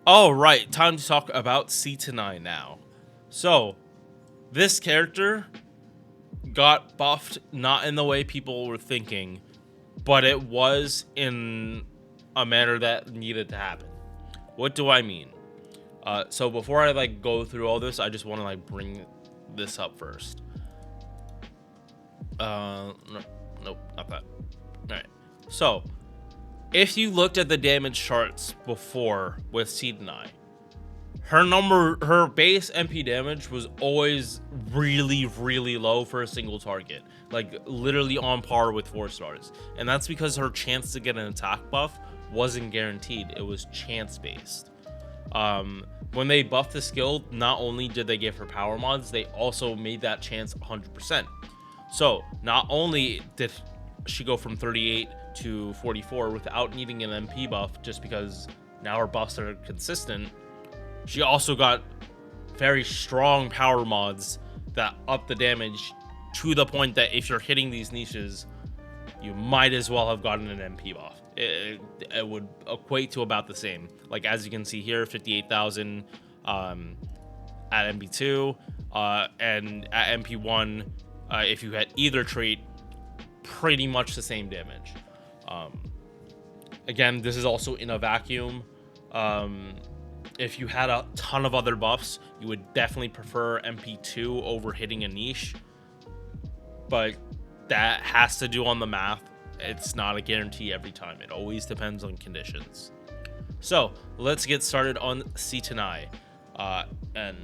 All right, time to talk about Sitonai now. So, this character got buffed not in the way people were thinking, but it was in a manner that needed to happen. What do I mean? So before I go through all this, I just want to bring this up first. Nope, not that. All right. So, if you looked at the damage charts before with Sitonai, her base MP damage was always really, really low for a single target, like literally on par with 4 stars, and that's because her chance to get an attack buff wasn't guaranteed; it was chance based. When they buffed the skill, not only did they give her power mods, they also made that chance 100%. So not only did she go from 38 to 44 without needing an MP buff, just because now her buffs are consistent, she also got very strong power mods that up the damage to the point that if you're hitting these niches, you might as well have gotten an MP buff. It would equate to about the same. Like, as you can see here, 58,000 at MP2, and at MP1, if you had either trait, pretty much the same damage. Again, this is also in a vacuum. If you had a ton of other buffs, you would definitely prefer MP2 over hitting a niche, but that has to do on the math. It's not a guarantee every time. It always depends on conditions. So let's get started on Sitonai, and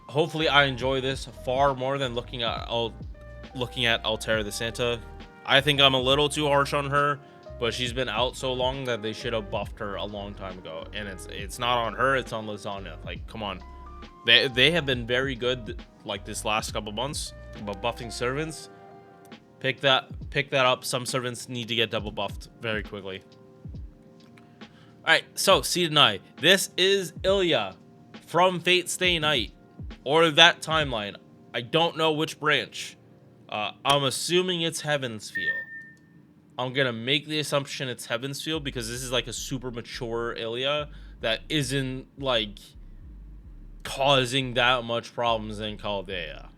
hopefully I enjoy this far more than looking at Altera the Santa. I think I'm a little too harsh on her, but she's been out so long that they should have buffed her a long time ago, and it's not on her, it's on Lasagna. Like, come on, they have been very good like this last couple months, but buffing servants, pick that up. Some servants need to get double buffed very quickly. All right, so Sitonai, this is Ilya from Fate Stay Night, or that timeline. I don't know which branch. I'm assuming it's Heaven's Feel. I'm gonna make the assumption it's Heaven's Feel because this is like a super mature Ilya that isn't like causing that much problems in Chaldea.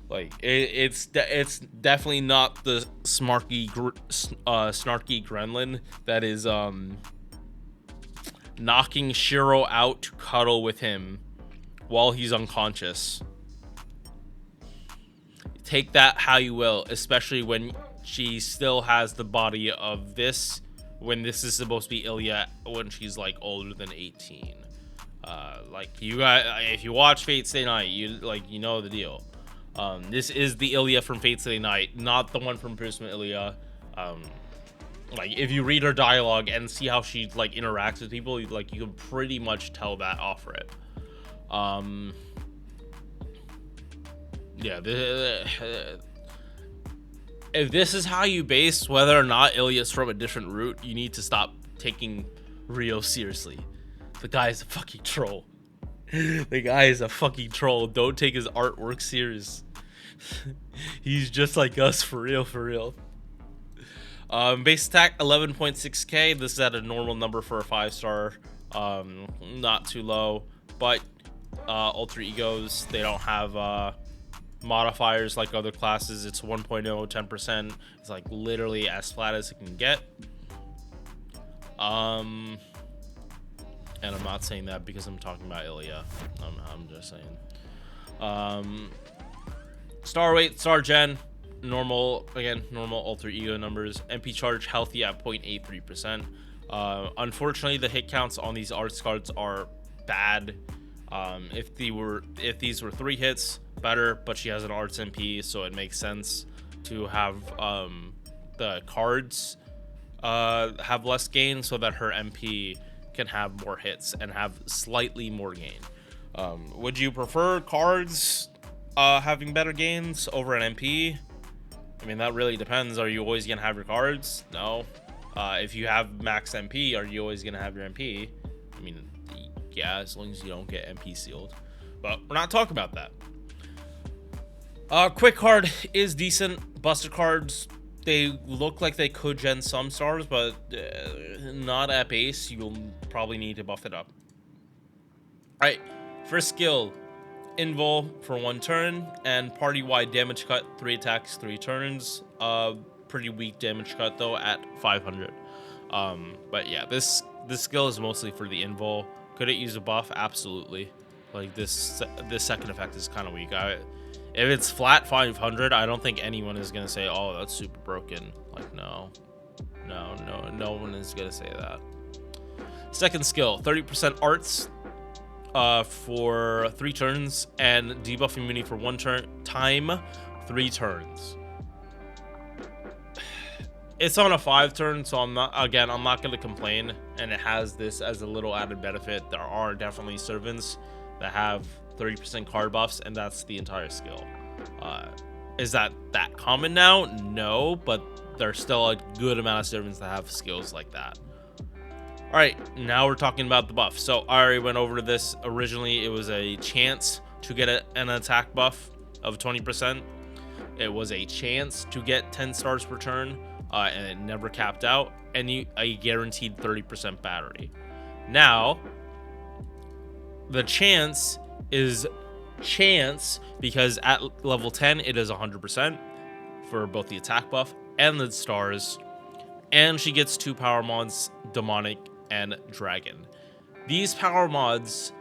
Like, it's definitely not the snarky gremlin that is knocking Shiro out to cuddle with him while he's unconscious. Take that how you will, especially when she still has the body of this, when this is supposed to be Ilya when she's like older than 18. Like, you guys, if you watch Fate Stay Night, you know the deal. This is the Ilya from Fate Stay Night, not the one from Prisma Ilya. Like, if you read her dialogue and see how she like interacts with people, like, you can pretty much tell that off for it. Yeah, if this is how you base whether or not Ilya's from a different route, you need to stop taking Rio seriously. The guy is a fucking troll. The guy is a fucking troll. Don't take his artwork serious. He's just like us, for real, for real. Base attack 11.6k. This is at a normal number for a 5-star. Not too low, but alter egos, they don't have modifiers like other classes. It's 1.0, 10%. It's like literally as flat as it can get. And I'm not saying that because I'm talking about Ilya. I'm just saying. Star weight, star gen, normal, again, normal alter ego numbers. MP charge healthy at 0.83%. Unfortunately, the hit counts on these arts cards are bad. If these were 3 hits, better, but she has an arts MP, so it makes sense to have the cards have less gain so that her MP can have more hits and have slightly more gain. Would you prefer cards having better gains over an MP? I mean, that really depends. Are you always gonna have your cards? No. If you have max MP, are you always gonna have your MP? I mean, yeah, as long as you don't get MP sealed. But we're not talking about that. Quick card is decent. Buster cards, They look like they could gen some stars, but not at base. You'll probably need to buff it up. Alright, first skill, Invul for 1 turn, and party-wide damage cut, 3 attacks, 3 turns. Pretty weak damage cut though at 500. But yeah, this skill is mostly for the Invul. Could it use a buff? Absolutely. Like this second effect is kind of weak. If it's flat 500, I don't think anyone is gonna say, "Oh, that's super broken." Like no one is gonna say that. Second skill, 30% arts for 3 turns, and debuff immunity for 1 turn time, 3 turns. It's on a 5 turn, so I'm not gonna complain, and it has this as a little added benefit. There are definitely servants that have 30% card buffs, and that's the entire skill. Is that common now? No, but there's still a good amount of servants that have skills like that. All right, now we're talking about the buff. So I already went over this. Originally, it was a chance to get an attack buff of 20%. It was a chance to get 10 stars per turn, and it never capped out, and a guaranteed 30% battery. Now, the chance is chance because at level 10 it is 100% for both the attack buff and the stars, and she gets 2 power mods, demonic and dragon. These power mods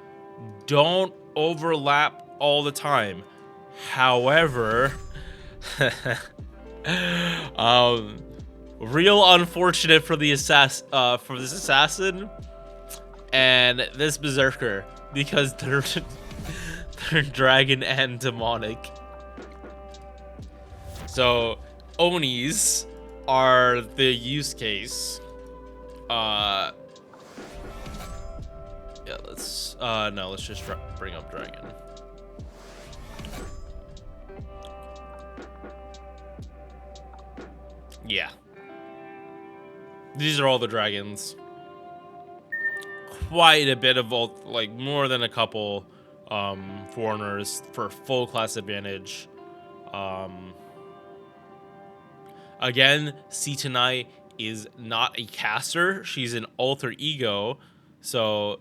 don't overlap all the time. However, real unfortunate for the for this assassin and this berserker, because they're dragon and demonic. So Onis are the use case. Yeah, let's just bring up dragon. Yeah, these are all the dragons. Quite a bit of both, like more than a couple foreigners for full class advantage. Again, Sitonai is not a caster, she's an alter ego, so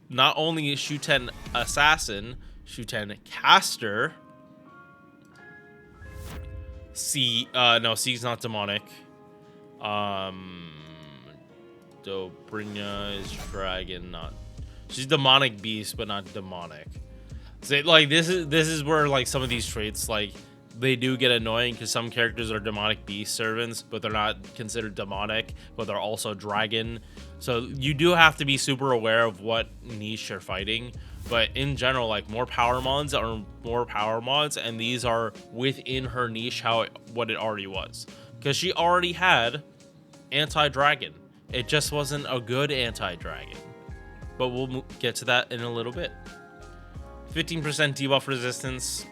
not only is Shuten assassin, Shuten caster. C's not demonic. Dobrynya is dragon, not. She's demonic beast, but not demonic. So like this is where like some of these traits like they do get annoying, because some characters are demonic beast servants, but they're not considered demonic, but they're also dragon. So you do have to be super aware of what niche you're fighting. But in general, like more power mods are more power mods, and these are within her niche what it already was, because she already had anti-dragon. It just wasn't a good anti-dragon. But we'll get to that in a little bit. 15% debuff resistance.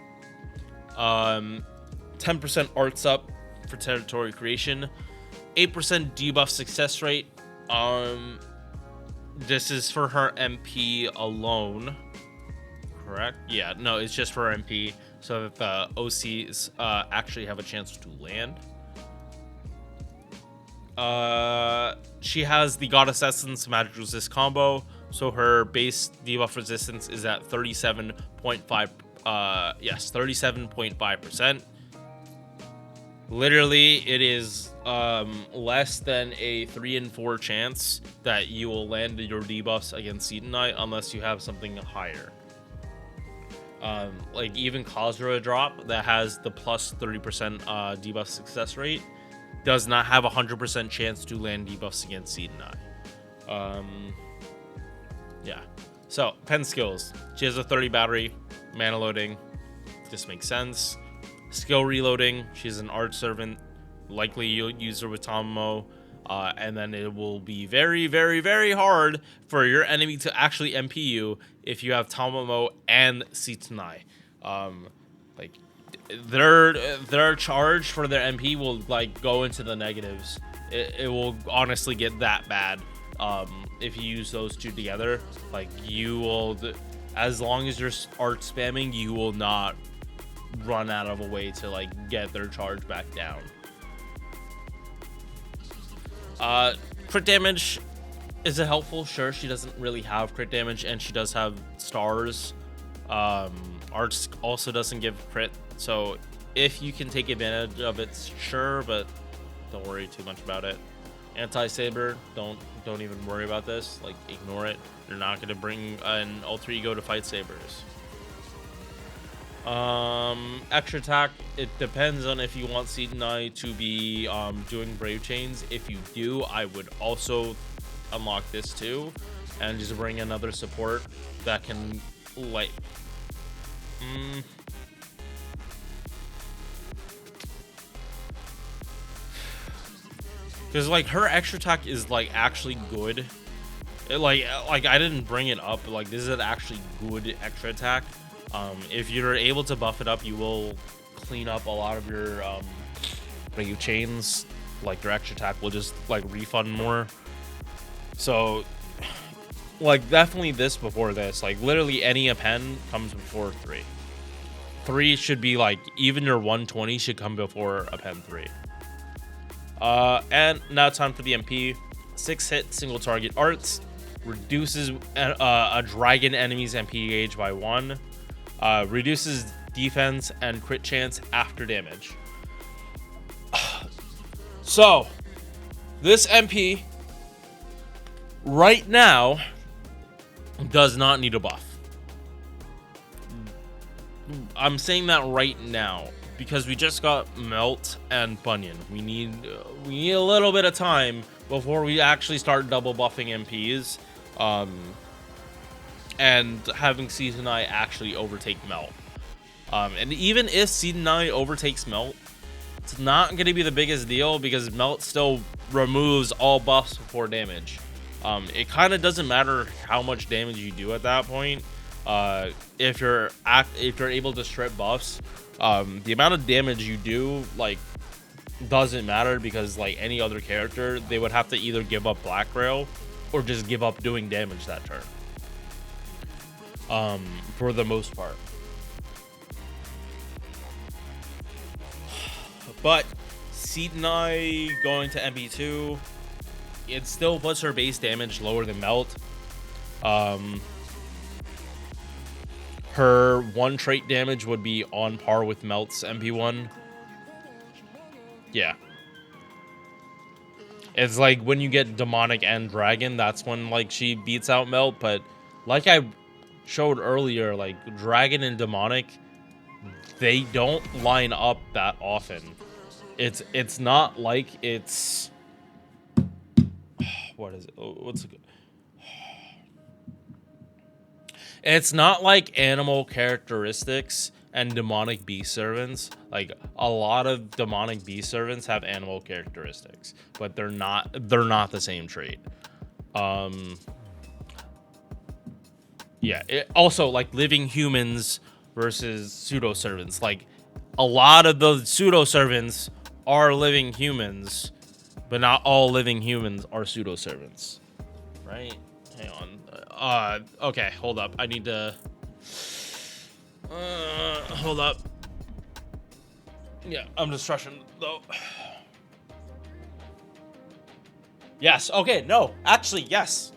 10% arts up for territory creation. 8% debuff success rate. This is for her MP alone. Correct? Yeah, no, it's just for her MP. So that the OCs actually have a chance to land. She has the Goddess Essence Magic Resist combo, so her base debuff resistance is at 37.5. 37.5%. Literally, it is less than a 3 in 4 chance that you will land your debuffs against Sitonai unless you have something higher. Like even Khazra drop that has the plus 30% debuff success rate does not have a 100% chance to land debuffs against Sitonai. Yeah. So, pen skills. She has a 30 battery, mana loading. This makes sense. Skill reloading. She's an art servant. Likely you'll use her with Tamamo. And then it will be very, very, very hard for your enemy to actually MP you if you have Tamamo and Sitonai. Like their charge for their MP will like go into the negatives. It will honestly get that bad. If you use those two together, like you will, as long as you're art spamming, you will not run out of a way to like get their charge back down. Crit damage, is it helpful? Sure, she doesn't really have crit damage, and she does have stars. Arts also doesn't give crit, so if you can take advantage of it, sure, but don't worry too much about it. Anti-saber, don't even worry about this. Like, ignore it. You're not gonna bring an alter ego to fight sabers. Extra attack, it depends on if you want Sitonai to be doing brave chains. If you do, I would also unlock this too, and just bring another support that can like because like her extra attack is like actually good. Like I didn't bring it up, but like this is an actually good extra attack. If you're able to buff it up, you will clean up a lot of your brave chains. Like your extra attack will just like refund more. So like definitely this before this. Like literally any append comes before 3. 3 should be like, even your 120 should come before append 3. And now time for the MP. 6 hit single target arts, reduces a dragon enemy's MP gauge by 1, reduces defense and crit chance after damage. So this MP right now does not need a buff. I'm saying that right now because we just got Melt and Bunyan. We need a little bit of time before we actually start double buffing MPs, and having Sitonai actually overtake Melt. And even if Sitonai overtakes Melt, it's not going to be the biggest deal because Melt still removes all buffs before damage. It kind of doesn't matter how much damage you do at that point. If you're able to strip buffs, the amount of damage you do like doesn't matter because like any other character, they would have to either give up Black Rail or just give up doing damage that turn. For the most part. But Sitonai going to MP2, it still puts her base damage lower than Melt. Her 1 trait damage would be on par with Melt's MP1. Yeah. It's like when you get Demonic and Dragon, that's when like she beats out Melt. But like I showed earlier, like Dragon and Demonic, they don't line up that often. It's not like it's what is it? What's it? It's not like animal characteristics and demonic beast servants. Like a lot of demonic beast servants have animal characteristics, but they're not the same trait. Yeah, also like living humans versus pseudo servants. Like a lot of the pseudo servants are living humans, but not all living humans are pseudo servants. Right? Hang on. Okay, hold up. I need to hold up. Yeah, I'm just rushing though. Yes, okay, no, actually, yes.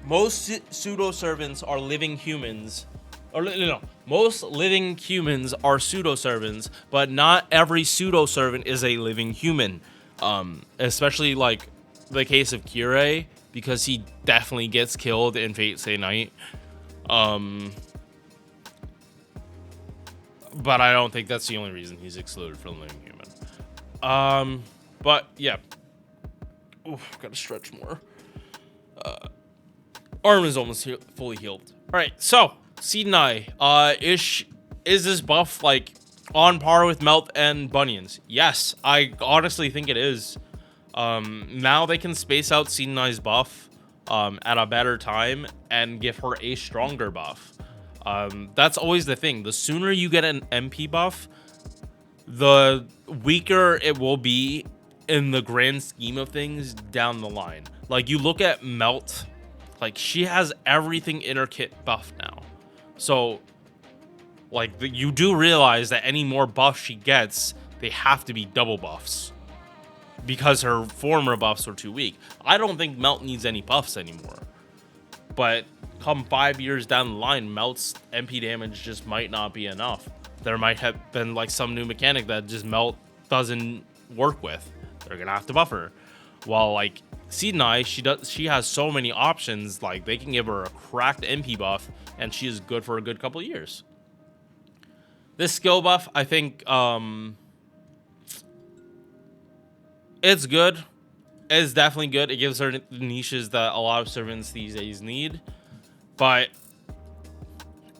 Most pseudo servants are living humans. Or no, most living humans are pseudo servants, but not every pseudo servant is a living human. Especially like the case of Kirei, because he definitely gets killed in Fate Stay Night. But I don't think that's the only reason he's excluded from living human. But yeah. Oof, gotta stretch more. Arm is almost fully healed. All right, so Sitonai, is this buff like on par with Melt and Bunyan's? Yes, I honestly think it is. Now they can space out Sitonai's buff at a better time and give her a stronger buff. That's always the thing. The sooner you get an MP buff, the weaker it will be in the grand scheme of things down the line. Like you look at Melt, like she has everything in her kit buffed now. So like you do realize that any more buffs she gets, they have to be double buffs. because her former buffs were too weak. I don't think Melt needs any buffs anymore. But come 5 years down the line, Melt's MP damage just might not be enough. There might have been like some new mechanic that just Melt doesn't work with. They're gonna have to buff her. While like Sitonai, she has so many options. Like they can give her a cracked MP buff, and she is good for a good couple of years. This skill buff, I think, it's good. It's definitely good. It gives her the niches that a lot of servants these days need, but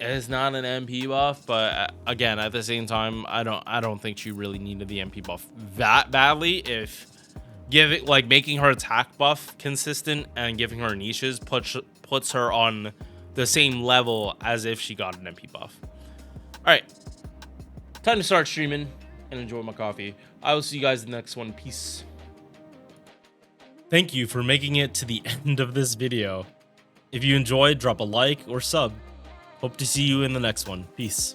it's not an MP buff. But again, at the same time, I don't think she really needed the MP buff that badly. If making her attack buff consistent and giving her niches puts her on the same level as if she got an MP buff. All right, time to start streaming and enjoy my coffee. I will see you guys in the next one. Peace. Thank you for making it to the end of this video. If you enjoyed, drop a like or sub. Hope to see you in the next one. Peace.